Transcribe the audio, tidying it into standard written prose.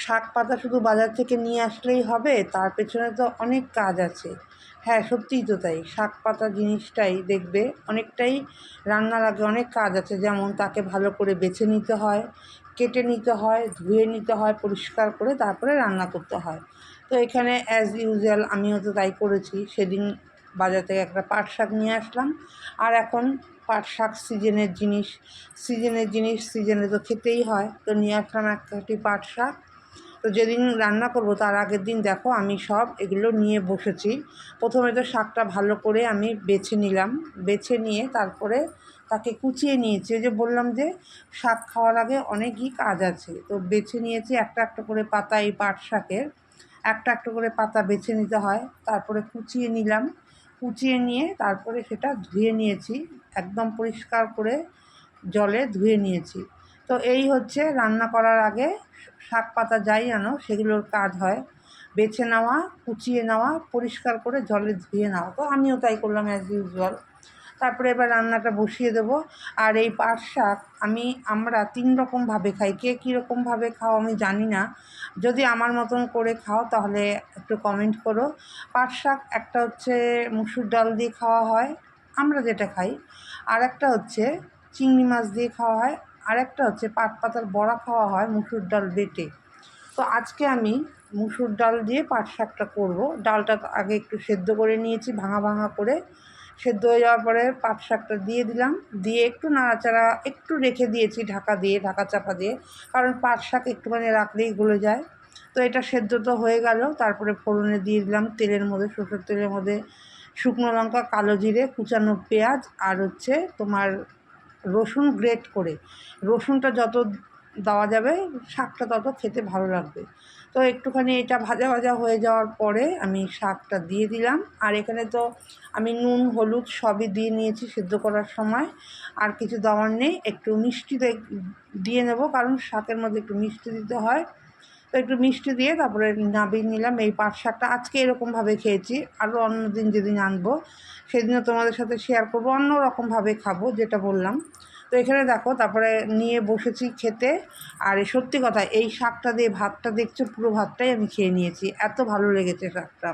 শাক পাতা শুধু বাজার থেকে নিয়ে আসলেই হবে? তার পেছনে তো অনেক কাজ আছে। হ্যাঁ, সত্যিই তো তাই। শাক পাতা জিনিসটাই দেখবে অনেকটাই রান্নার আগে অনেক কাজ আছে। যেমন তাকে ভালো করে বেছে নিতে হয়, কেটে নিতে হয়, ধুয়ে নিতে হয় পরিষ্কার করে, তারপরে রান্না করতে হয়। তো এখানে অ্যাজ ইউজুয়াল আমিও তো তাই করেছি। সেদিন বাজার থেকে একটা পাট শাক নিয়ে আসলাম। আর এখন পাট শাক সিজনের জিনিস সিজনে তো খেতেই হয়। তো নিয়ে আসলাম এক কাঠি পাট শাক। তো যেদিন রান্না করব তার আগের দিন দেখো আমি সব এগুলো নিয়ে বসেছি। প্রথমে তো শাকটা ভালো করে আমি বেছে নিলাম। বেছে নিয়ে তারপরে তাকে কুচিয়ে নিয়েছি। ওই যে বললাম যে শাক খাওয়ার আগে অনেকই কাজ আছে। তো বেছে নিয়েছি একটা একটা করে পাতা, এই পাট শাকের একটা একটা করে পাতা বেছে নিতে হয়। তারপরে কুচিয়ে নিলাম। কুচিয়ে নিয়ে তারপরে সেটা ধুয়ে নিয়েছি, একদম পরিষ্কার করে জলে ধুয়ে নিয়েছি। তো এই হচ্ছে রান্না করার আগে শাক পাতা যাই আনো সেগুলোর কাজ হয় বেছে নেওয়া, কুচিয়ে নেওয়া, পরিষ্কার করে জলে ধুয়ে নেওয়া। তো আমিও তাই করলাম অ্যাজ ইউজুয়াল। তারপরে এবার রান্নাটা বসিয়ে দেবো। আর এই পাট শাক আমরা ৩ রকমভাবে খাই। কে কীরকমভাবে খাও আমি জানি না। যদি আমার মতন করে খাও তাহলে একটু কমেন্ট করো। পাট শাক একটা হচ্ছে মুসুর ডাল দিয়ে খাওয়া হয়, আমরা যেটা খাই। আর একটা হচ্ছে চিংড়ি মাছ দিয়ে খাওয়া হয়। আর একটা হচ্ছে পাট পাতার বড়া খাওয়া হয় মুসুর ডাল বেটে। তো আজকে আমি মুসুর ডাল দিয়ে পাট শাকটা করবো। ডালটা আগে একটু সেদ্ধ করে নিয়েছি, ভাঙা ভাঙা করে। সেদ্ধ হয়ে যাওয়ার পরে পাট শাকটা দিয়ে দিলাম, দিয়ে একটু নাড়াচাড়া একটু রেখে দিয়েছি ঢাকা দিয়ে, ঢাকা চাপা দিয়ে, কারণ পাট শাক একটুখানি রাখলেই গলে যায়। তো এটা সেদ্ধ তো হয়ে গেল। তারপরে ফোড়নে দিয়ে দিলাম তেলের মধ্যে, সরষের তেলের মধ্যে শুকনো লঙ্কা, কালো জিরে, কুচানো পেঁয়াজ, আর হচ্ছে তোমার রসুন গ্রেট করে। রসুনটা যত দেওয়া যাবে শাকটা তত খেতে ভালো লাগবে। তো একটুখানি এটা ভাজা ভাজা হয়ে যাওয়ার পরে আমি শাকটা দিয়ে দিলাম। আর এখানে তো আমি নুন হলুদ সবই দিয়ে নিয়েছি সেদ্ধ করার সময়, আর কিছু দেওয়ার নেই। একটু মিষ্টি দিয়ে নেব, কারণ শাকের মধ্যে একটু মিষ্টি দিতে হয়। তো একটু মিষ্টি দিয়ে তারপরে নামিয়ে নিলাম। এই পাট শাকটা আজকে এরকমভাবে খেয়েছি, আরও অন্য দিন যেদিন আনবো সেদিনও তোমাদের সাথে শেয়ার করবো, অন্য রকমভাবে খাবো যেটা বললাম। তো এখানে দেখো তারপরে নিয়ে বসেছি খেতে। আর সত্যি কথা, এই শাকটা দিয়ে ভাতটা দেখছো পুরো ভাতটাই আমি খেয়ে নিয়েছি, এত ভালো লেগেছে শাকটা।